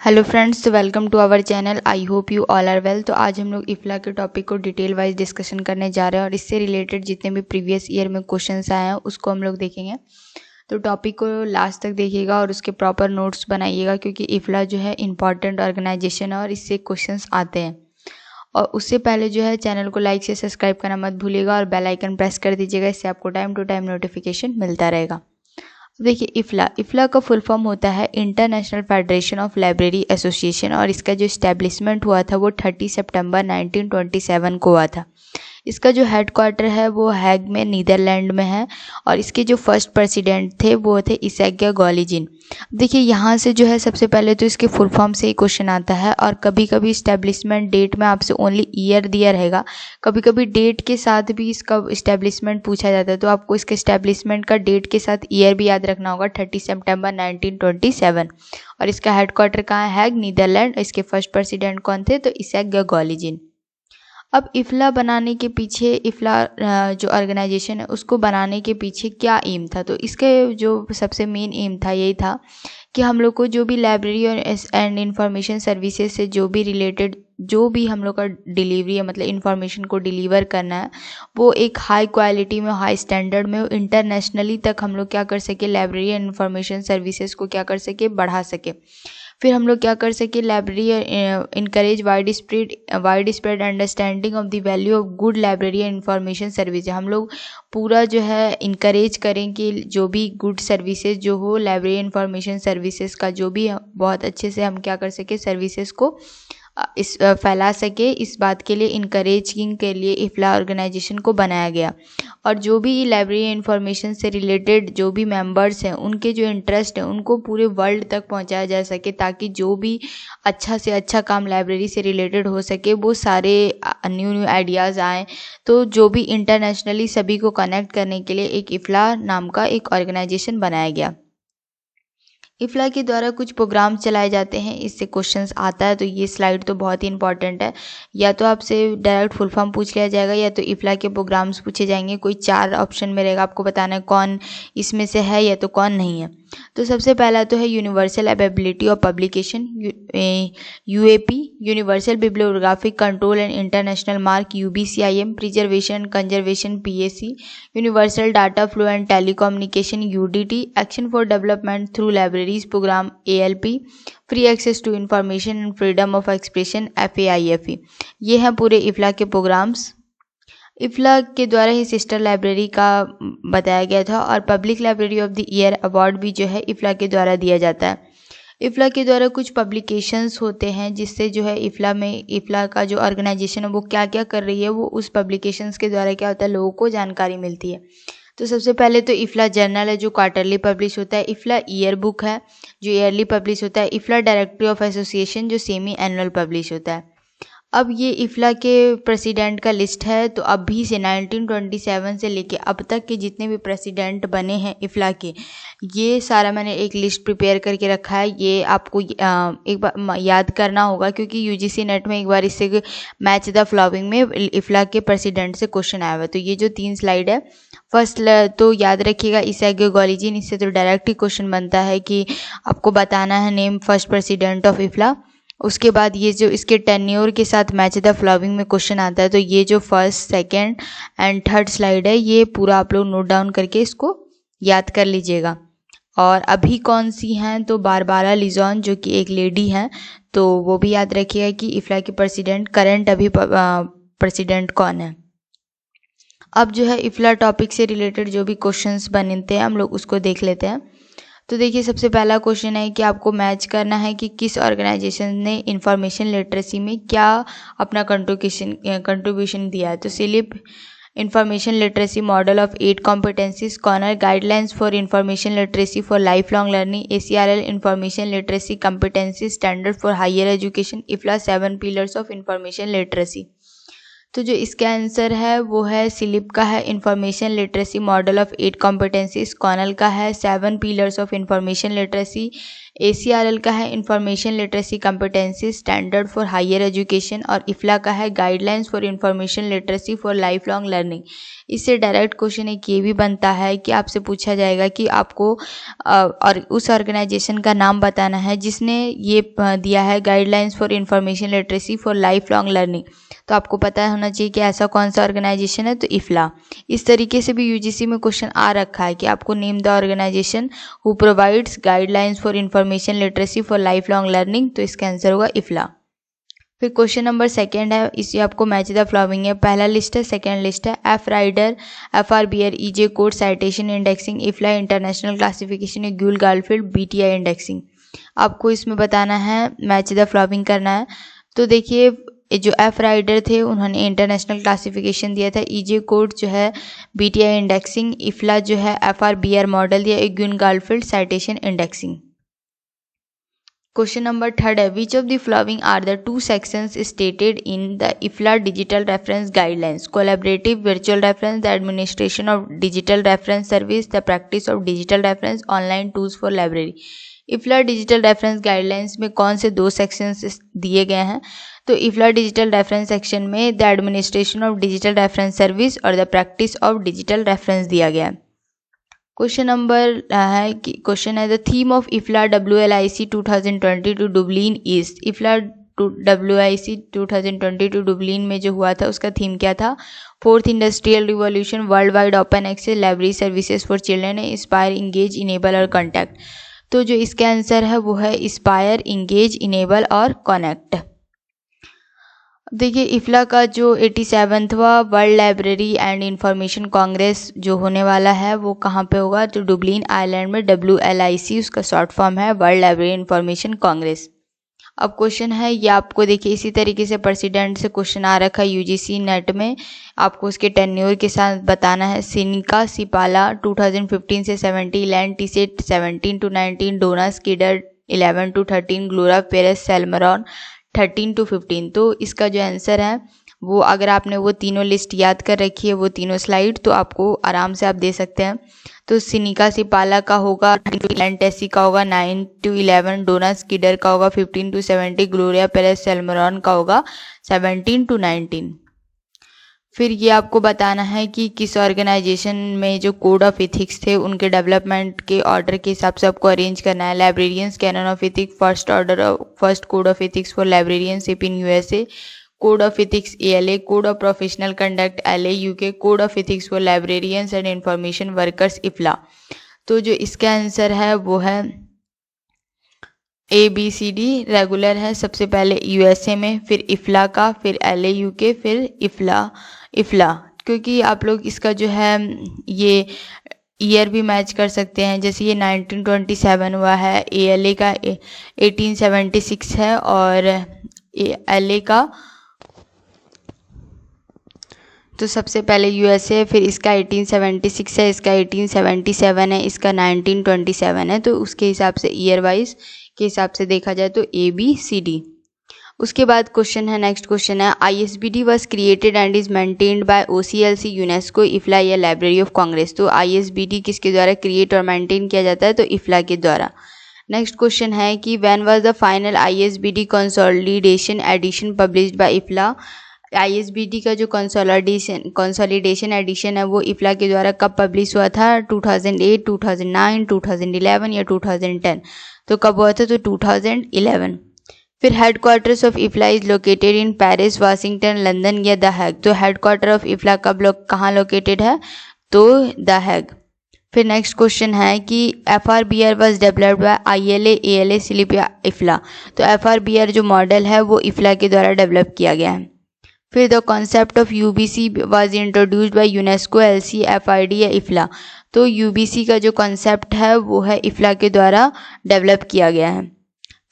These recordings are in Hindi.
हेलो फ्रेंड्स, तो welcome to our channel. I hope you all are well. तो आज हम लोग इफ्ला के टॉपिक को डिटेल वाइज डिस्कशन करने जा रहे हैं और इससे रिलेटेड जितने भी प्रीवियस ईयर में क्वेश्चंस आए हैं उसको हम लोग देखेंगे। तो टॉपिक को लास्ट तक देखिएगा और उसके प्रॉपर नोट्स बनाइएगा, क्योंकि इफ्ला जो है इंपॉर्टेंट ऑर्गेनाइजेशन है और इससे क्वेश्चंस आते हैं। और उससे पहले जो है चैनल को लाइक से सब्सक्राइब करना मत भूलिएगा और बेल आइकन प्रेस कर दीजिएगा, इससे आपको टाइम टू टाइम नोटिफिकेशन मिलता रहेगा। देखिए, इफ्ला का फुल फॉर्म होता है international federation of library association और इसका जो इस्टेब्लिशमेंट हुआ था वो 30 सितंबर 1927 को हुआ था। इसका जो हेड क्वार्टर है वो हैग में नीदरलैंड में है और इसके जो फर्स्ट प्रेसिडेंट थे वो थे इसेग्या गॉलिजिन। देखिए, यहाँ से जो है सबसे पहले तो इसके फुल फॉर्म से ही क्वेश्चन आता है और कभी कभी इस्टेब्लिशमेंट डेट में आपसे ओनली ईयर दिया रहेगा, कभी कभी डेट के साथ भी इसका इस्टेब्लिशमेंट पूछा जाता है। तो आपको इसके इस्टेब्लिशमेंट का डेट के साथ ईयर भी याद रखना होगा, 30 सितंबर 1927। और इसका हेड क्वार्टर कहाँ है? हैग, नीदरलैंड। इसके फर्स्ट प्रेसिडेंट कौन थे? तो इसेग्या गॉलिजिन। अब इफ्ला बनाने के पीछे, इफ्ला जो ऑर्गेनाइजेशन है उसको बनाने के पीछे क्या एम था? तो इसके जो सबसे मेन एम था यही था कि हम लोग को जो भी लाइब्रेरी और एंड इंफॉर्मेशन सर्विसेज से जो भी रिलेटेड जो भी हम लोग का डिलीवरी है, मतलब इंफॉर्मेशन को डिलीवर करना है, वो एक हाई क्वालिटी में, हाई स्टैंडर्ड में, इंटरनेशनली तक हम लोग क्या कर सके, लाइब्रेरी एंड इंफॉर्मेशन सर्विसेज को क्या कर सके, बढ़ा सके। फिर हम लोग क्या कर सके, library encourage wide spread understanding of the value of good library and information service. हम लोग पूरा जो है इनकरेज करें कि जो भी गुड सर्विसेज जो हो, लाइब्रेरी इंफॉर्मेशन सर्विसेज का जो भी बहुत अच्छे से हम क्या कर सके, सर्विसेज को इस फैला सके, इस बात के लिए इनकरेजिंग के लिए इफ्ला ऑर्गेनाइजेशन को बनाया गया। और जो भी लाइब्रेरी इंफॉर्मेशन से रिलेटेड जो भी मेंबर्स हैं उनके जो इंटरेस्ट है उनको पूरे वर्ल्ड तक पहुंचाया जा सके, ताकि जो भी अच्छा से अच्छा काम लाइब्रेरी से रिलेटेड हो सके वो सारे न्यू आइडियाज़ आएँ। तो जो भी इंटरनेशनली सभी को कनेक्ट करने के लिए एक इफ्ला नाम का एक ऑर्गेनाइजेशन बनाया गया। इफ्ला के द्वारा कुछ प्रोग्राम चलाए जाते हैं, इससे क्वेश्चंस आता है। तो ये स्लाइड तो बहुत ही इंपॉर्टेंट है। या तो आपसे डायरेक्ट फुल फॉर्म पूछ लिया जाएगा या तो इफ्ला के प्रोग्राम्स पूछे जाएंगे। कोई 4 ऑप्शन में रहेगा, आपको बताना है कौन इसमें से है या तो कौन नहीं है। तो सबसे पहला तो है universal availability of publication, UAP, universal bibliographic control and international MARC, UBCIM, preservation and conservation, PAC, universal data flow and telecommunication, UDT, action for development through libraries programme, ALP, free access to information and freedom of expression, FAIFE. ये हैं पूरे इफ्ला के प्रोग्राम्स। इफ्ला के द्वारा ही सिस्टर लाइब्रेरी का बताया गया था और public library of the year award भी जो है इफ्ला के द्वारा दिया जाता है। इफ्ला के द्वारा कुछ पब्लिकेशंस होते हैं जिससे जो है इफ्ला का जो ऑर्गेनाइजेशन है वो क्या क्या कर रही है, वो उस पब्लिकेशंस के द्वारा क्या होता है, लोगों को जानकारी मिलती है। तो सबसे पहले तो इफ्ला जर्नल है जो क्वार्टरली पब्लिश होता है। इफ्ला ईयर बुक है जो ईयरली पब्लिश होता है। इफ्ला डायरेक्टरी ऑफ एसोसिएशन जो सेमी एनुअल पब्लिश होता है। अब ये इफ्ला के प्रेसिडेंट का लिस्ट है। तो अभी से 1927 से लेके अब तक के जितने भी प्रेसिडेंट बने हैं इफ्ला के, ये सारा मैंने एक लिस्ट प्रिपेयर करके रखा है। ये आपको एक बार याद करना होगा, क्योंकि यूजीसी नेट में एक बार इससे मैच द फॉलोइंग में इफ्ला के प्रेसिडेंट से क्वेश्चन आया हुआ है। तो ये जो 3 स्लाइड है, फर्स्ट तो याद रखिएगा इसेग्या गॉलिजिन। इससे तो डायरेक्ट ही क्वेश्चन बनता है कि आपको बताना है नेम फर्स्ट प्रेसिडेंट ऑफ इफ्ला। उसके बाद ये जो इसके टेन्योर के साथ मैच द फॉलोइंग में क्वेश्चन आता है। तो ये जो first, second and third slide है ये पूरा आप लोग नोट डाउन करके इसको याद कर लीजिएगा। और अभी कौन सी हैं? तो बारबारा लिजॉन जो कि एक लेडी हैं, तो वो भी याद रखिएगा कि इफ्ला के प्रेसिडेंट, करंट अभी प्रेसिडेंट कौन है। अब जो है इफ्ला टॉपिक से रिलेटेड जो भी क्वेश्चंस बनते हैं हम लोग उसको देख लेते हैं। तो देखिए, सबसे पहला क्वेश्चन है कि आपको मैच करना है कि किस ऑर्गेनाइजेशन ने इंफॉर्मेशन लिटरेसी में क्या अपना कंट्रीब्यूशन दिया है। तो CILIP information literacy model of 8 competencies, corner guidelines for information literacy for life long learning, ACRL information literacy competency standard for higher education, IFLA 7 pillars of information literacy. तो जो इसका आंसर है वो है सिलिप का है information literacy model of 8 competencies, कॉर्नल का है 7 pillars of information literacy, ACRL का है information literacy competency standard for higher education, और इफ्ला का है guidelines for information literacy for life long learning. इससे डायरेक्ट क्वेश्चन एक ये भी बनता है कि आपसे पूछा जाएगा कि आपको और उस ऑर्गेनाइजेशन का नाम बताना है जिसने ये दिया है guidelines for information literacy for life long learning. तो आपको पता होना चाहिए कि ऐसा कौन सा ऑर्गेनाइजेशन है, तो इफ्ला। इस तरीके से भी यूजीसी में क्वेश्चन आ रखा है कि आपको name the organisation who provides guidelines for information literacy for life long learning, तो इसका आंसर होगा इफ्ला। फिर क्वेश्चन नंबर 2 है, इसे आपको मैच द फॉलोइंग है। पहला लिस्ट है, सेकंड लिस्ट है। F rider, FRBR, EJ code, citation indexing, IFLA international classification, ग्यूल गार्डफील्ड, BTI इंडेक्सिंग। आपको इसमें बताना है, मैच द फॉलोइंग करना है। तो देखिए जो एफ राइडर थे उन्होंने इंटरनेशनल क्लासिफिकेशन दिया था, EJ कोड जो है BTI इंडेक्सिंग, इफ्ला जो है FRBR मॉडल दिया, ग्यूल Garfield citation indexing. Question number 3 है, which of the following are the 2 sections stated in the IFLA digital reference guidelines? Collaborative virtual reference, the administration of digital reference service, the practice of digital reference, online tools for library. IFLA digital reference guidelines में कौन से 2 सेक्शंस दिए गए हैं? तो इफ्ला डिजिटल रेफरेंस सेक्शन में the administration of digital reference service और the practice of digital reference दिया गया है। क्वेश्चन नंबर है कि क्वेश्चन है the theme of IFLA WLIC 2022 Dublin east. IFLA WLIC 2022 Dublin में जो हुआ था उसका थीम क्या था? 4th industrial revolution, world wide open access, library services for children, inspire, engage, enable और कॉन्टैक्ट। तो जो इसका आंसर है वो है इंस्पायर, इंगेज, इनेबल और कनेक्ट। देखिए इफ्ला का जो 87वां world library and information Congress जो होने वाला है वो कहाँ पे होगा? तो डुबलिन आयरलैंड में, WLIC उसका शॉर्ट फॉर्म है, वर्ल्ड लाइब्रेरी इंफॉर्मेशन कांग्रेस। अब क्वेश्चन है ये आपको देखिए इसी तरीके से प्रेसिडेंट से क्वेश्चन आ रखा है UGC नेट में, आपको उसके टेन्योर के साथ बताना है। सिनिका सिपाला 2015 से 70, लैंड टीसेट 17 to 19, Donna Scheeder 11 to 13, Gloria Perez Salmeron 13 to 15। तो इसका जो आंसर है वो अगर आपने वो तीनों लिस्ट याद कर रखी है, वो तीनों स्लाइड, तो आपको आराम से आप दे सकते हैं। तो सिनिका सिपाला का होगा 9 लैंड टेसी का होगा 9 to 11, डोना स्किडर का होगा 15 to 70, ग्लोरिया पेरेस सेलमरॉन का होगा 17 to 19। फिर ये आपको बताना है कि किस ऑर्गेनाइजेशन में जो कोड ऑफ एथिक्स थे उनके डेवलपमेंट के ऑर्डर के हिसाब से आपको अरेंज करना है। Librarians canon of ethics, first code of ethics for librarianship in USA, code of ethics ALA, code of professional conduct LA UK, code of ethics for librarians and information workers IFLA. तो जो इसका आंसर है वो है ABCD रेगुलर है, सबसे पहले USA में, फिर इफ्ला का, फिर LA UK, फिर इफ्ला। क्योंकि आप लोग इसका जो है ये ईयर भी मैच कर सकते हैं, जैसे ये 1927 हुआ है, ALA का 1876 है और LA का, तो सबसे पहले USA, फिर इसका 1876 है, इसका 1877 है, इसका 1927 है। तो उसके हिसाब से ईयर वाइज के हिसाब से देखा जाए तो ABCD। उसके बाद क्वेश्चन है, नेक्स्ट क्वेश्चन है, ISBD was created and is maintained by OCLC UNESCO IFLA या लाइब्रेरी ऑफ कांग्रेस। तो ISBD किसके द्वारा क्रिएट और मेंटेन किया जाता है? तो इफ्ला के द्वारा। नेक्स्ट क्वेश्चन है कि when was the final ISBD consolidation edition published by IFLA. ISBD का जो कंसोलिडेशन एडिशन है वो इफ्ला के द्वारा कब पब्लिश हुआ था? 2008, 2009, 2011 या 2010? तो कब हुआ था? तो 2011। फिर headquarters of IFLA is located in Paris, Washington, London या द हैग। तो हेडक्वार्टर ऑफ इफ्ला कहाँ लोकेटेड है? तो द हैग। फिर नेक्स्ट क्वेश्चन है कि FRBR was developed by ILA, ALA, slip या इफ्ला। तो FRBR जो मॉडल है वो इफ्ला के द्वारा डेवलप किया गया है। फिर the concept of UBC was introduced by UNESCO, LC, FID या इफ्ला। तो UBC का जो कॉन्सेप्ट है वो है इफ्ला के द्वारा डेवलप किया गया है।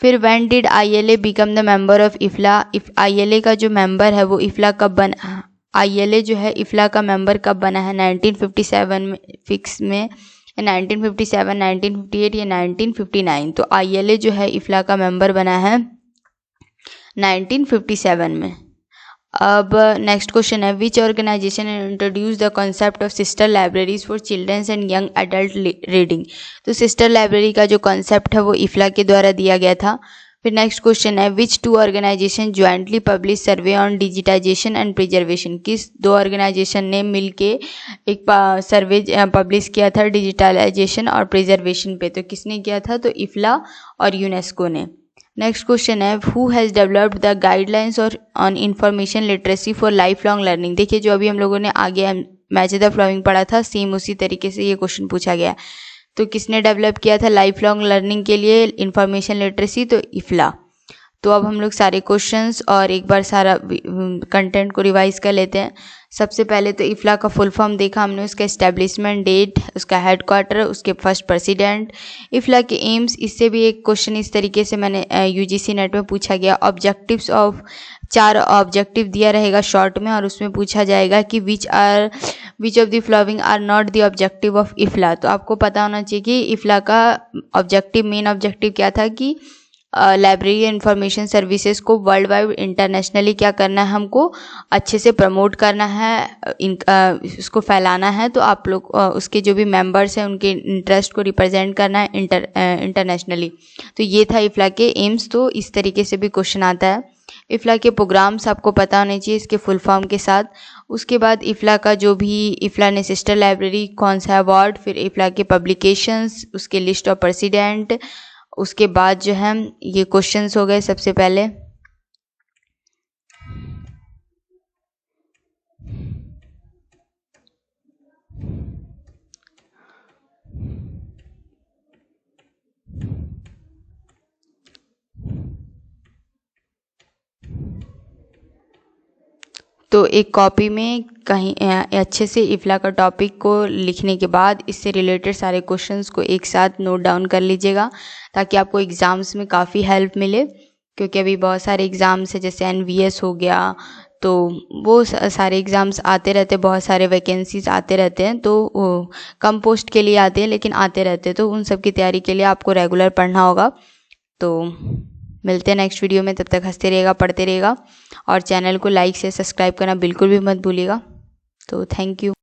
फिर when did ILA become the member of IFLA. ILA का जो मेंबर है वो इफ्ला कब बना? ILA जो है इफ्ला का मेंबर कब बना है? 1957 में, 1957, 1958 या 1959। तो ILA जो है इफ्ला का मेंबर बना है 1957 में। अब नेक्स्ट क्वेश्चन है, which organisation introduce the concept of sister libraries for childrens and young adult reading. तो सिस्टर लाइब्रेरी का जो कॉन्सेप्ट है वो इफ्ला के द्वारा दिया गया था। फिर नेक्स्ट क्वेश्चन है, which two organisation jointly publish survey on digitisation and preservation. किस दो ऑर्गेनाइजेशन ने मिलके एक सर्वे पब्लिश किया था डिजिटलाइजेशन और प्रिजर्वेशन पे। तो किसने किया था, तो इफ्ला और यूनेस्को ने। नेक्स्ट क्वेश्चन है, who has developed the guidelines और on information literacy for life long learning. देखिए जो अभी हम लोगों ने आगे मैच द फॉलोइंग पढ़ा था, सेम उसी तरीके से ये क्वेश्चन पूछा गया। तो किसने डेवलप किया था लाइफ लॉन्ग लर्निंग के लिए इंफॉर्मेशन लिटरेसी, तो इफ्ला। तो अब हम लोग सारे क्वेश्चंस और एक बार सारा कंटेंट को रिवाइज कर लेते हैं। सबसे पहले तो इफ्ला का फुल फॉर्म देखा हमने, उसका एस्टेब्लिशमेंट डेट, उसका हेडक्वार्टर, उसके फर्स्ट प्रेसिडेंट, इफ्ला के एम्स। इससे भी एक क्वेश्चन इस तरीके से मैंने यूजीसी नेट में पूछा गया। ऑब्जेक्टिव्स ऑफ 4 ऑब्जेक्टिव दिया रहेगा शॉर्ट में और उसमें पूछा जाएगा कि which of the following are not the objective of IFLA. तो आपको पता होना चाहिए कि इफ्ला का ऑब्जेक्टिव, मेन ऑब्जेक्टिव क्या था कि लाइब्रेरी इंफॉर्मेशन सर्विसेज को वर्ल्ड वाइड इंटरनेशनली क्या करना है, हमको अच्छे से प्रमोट करना है, उसको फैलाना है। तो आप लोग उसके जो भी मेंबर्स हैं उनके इंटरेस्ट को रिप्रेजेंट करना है इंटरनेशनली। तो ये था इफ्ला के एम्स। तो इस तरीके से भी क्वेश्चन आता है। इफ्ला के प्रोग्राम्स आपको पता होने चाहिए इसके फुल फॉर्म के साथ। उसके बाद इफ्ला का जो भी, इफ्ला ने सिस्टर लाइब्रेरी कौन सा अवार्ड, फिर इफ्ला के पब्लिकेशंस, उसके लिस्ट ऑफ प्रेसिडेंट, उसके बाद जो है ये क्वेश्चंस हो गए सबसे पहले। तो एक कॉपी में कहीं अच्छे से इफ्ला का टॉपिक को लिखने के बाद इससे रिलेटेड सारे क्वेश्चंस को एक साथ नोट डाउन कर लीजिएगा, ताकि आपको एग्ज़ाम्स में काफ़ी हेल्प मिले। क्योंकि अभी बहुत सारे एग्ज़ाम्स है, जैसे एनवीएस हो गया, तो वो सारे एग्ज़ाम्स आते रहते, बहुत सारे वैकेंसीज आते रहते हैं। तो वो कम पोस्ट के लिए आते हैं लेकिन आते रहते हैं। तो उन सब की तैयारी के लिए आपको रेगुलर पढ़ना होगा। तो मिलते हैं नेक्स्ट वीडियो में, तब तक हंसते रहिएगा, पढ़ते रहिएगा और चैनल को लाइक से सब्सक्राइब करना बिल्कुल भी मत भूलिएगा। तो थैंक यू।